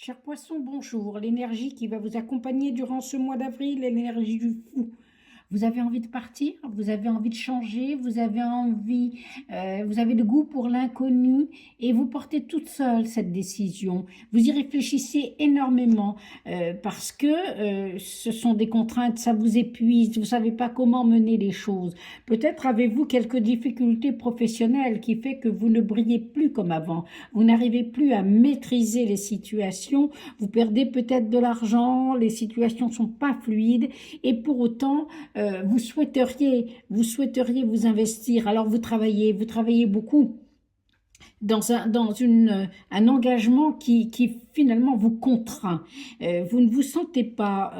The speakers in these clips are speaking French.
Cher poisson, bonjour. L'énergie qui va vous accompagner durant ce mois d'avril est l'énergie du fou. Vous avez envie de partir, vous avez envie de changer, vous avez le goût pour l'inconnu et vous portez toute seule cette décision. Vous y réfléchissez énormément parce que ce sont des contraintes, ça vous épuise, vous savez pas comment mener les choses. Peut-être avez-vous quelques difficultés professionnelles qui fait que vous ne brillez plus comme avant. Vous n'arrivez plus à maîtriser les situations, vous perdez peut-être de l'argent, les situations sont pas fluides et pour autant vous souhaiteriez vous investir. Alors vous travaillez beaucoup un engagement qui finalement vous contraint. Vous ne vous sentez pas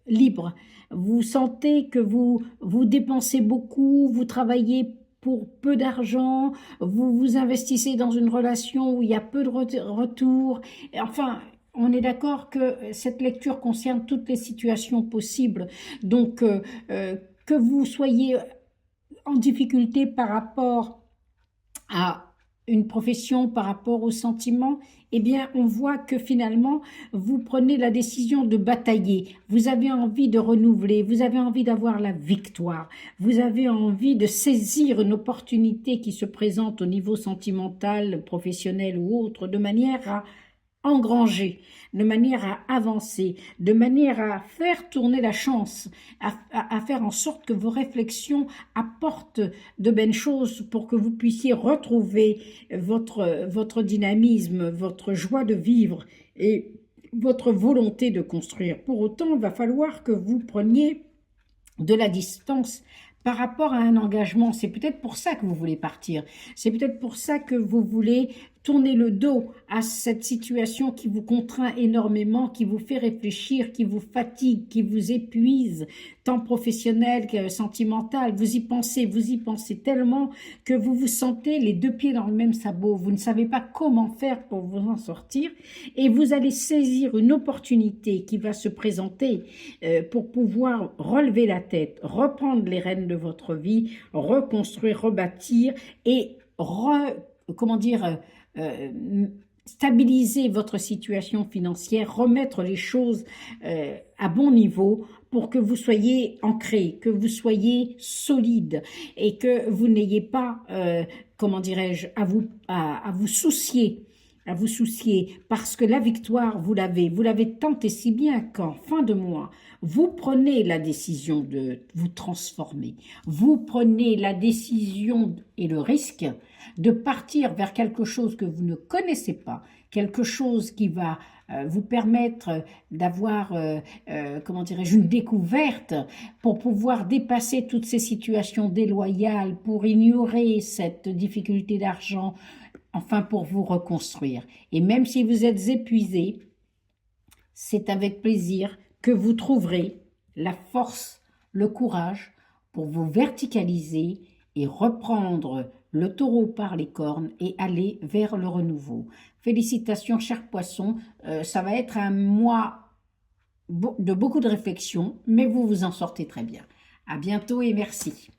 libre. Vous sentez que vous dépensez beaucoup, vous travaillez pour peu d'argent, vous vous investissez dans une relation où il y a peu de retour. Enfin, on est d'accord que cette lecture concerne toutes les situations possibles. Donc, que vous soyez en difficulté par rapport à une profession, par rapport aux sentiments, eh bien, on voit que finalement, vous prenez la décision de batailler. Vous avez envie de renouveler, vous avez envie d'avoir la victoire, vous avez envie de saisir une opportunité qui se présente au niveau sentimental, professionnel ou autre, de manière à engranger, de manière à avancer, de manière à faire tourner la chance, à faire en sorte que vos réflexions apportent de belles choses pour que vous puissiez retrouver votre dynamisme, votre joie de vivre et votre volonté de construire. Pour autant, il va falloir que vous preniez de la distance par rapport à un engagement. C'est peut-être pour ça que vous voulez partir. C'est peut-être pour ça que vous voulez tourner le dos à cette situation qui vous contraint énormément, qui vous fait réfléchir, qui vous fatigue, qui vous épuise, tant professionnel que sentimental. Vous y pensez tellement que vous vous sentez les deux pieds dans le même sabot. Vous ne savez pas comment faire pour vous en sortir et vous allez saisir une opportunité qui va se présenter pour pouvoir relever la tête, reprendre les rênes de votre vie, reconstruire, rebâtir et stabiliser votre situation financière, remettre les choses à bon niveau pour que vous soyez ancré, que vous soyez solide et que vous n'ayez pas, à vous soucier, parce que la victoire, vous l'avez tant et si bien qu'en fin de mois, vous prenez la décision de vous transformer, vous prenez la décision et le risque de partir vers quelque chose que vous ne connaissez pas, quelque chose qui va vous permettre d'avoir, une découverte pour pouvoir dépasser toutes ces situations déloyales, pour ignorer cette difficulté d'argent, enfin pour vous reconstruire. Et même si vous êtes épuisé, c'est avec plaisir que vous trouverez la force, le courage pour vous verticaliser et reprendre le taureau par les cornes et aller vers le renouveau. Félicitations, chers poissons, ça va être un mois de beaucoup de réflexion, mais vous vous en sortez très bien. À bientôt et merci.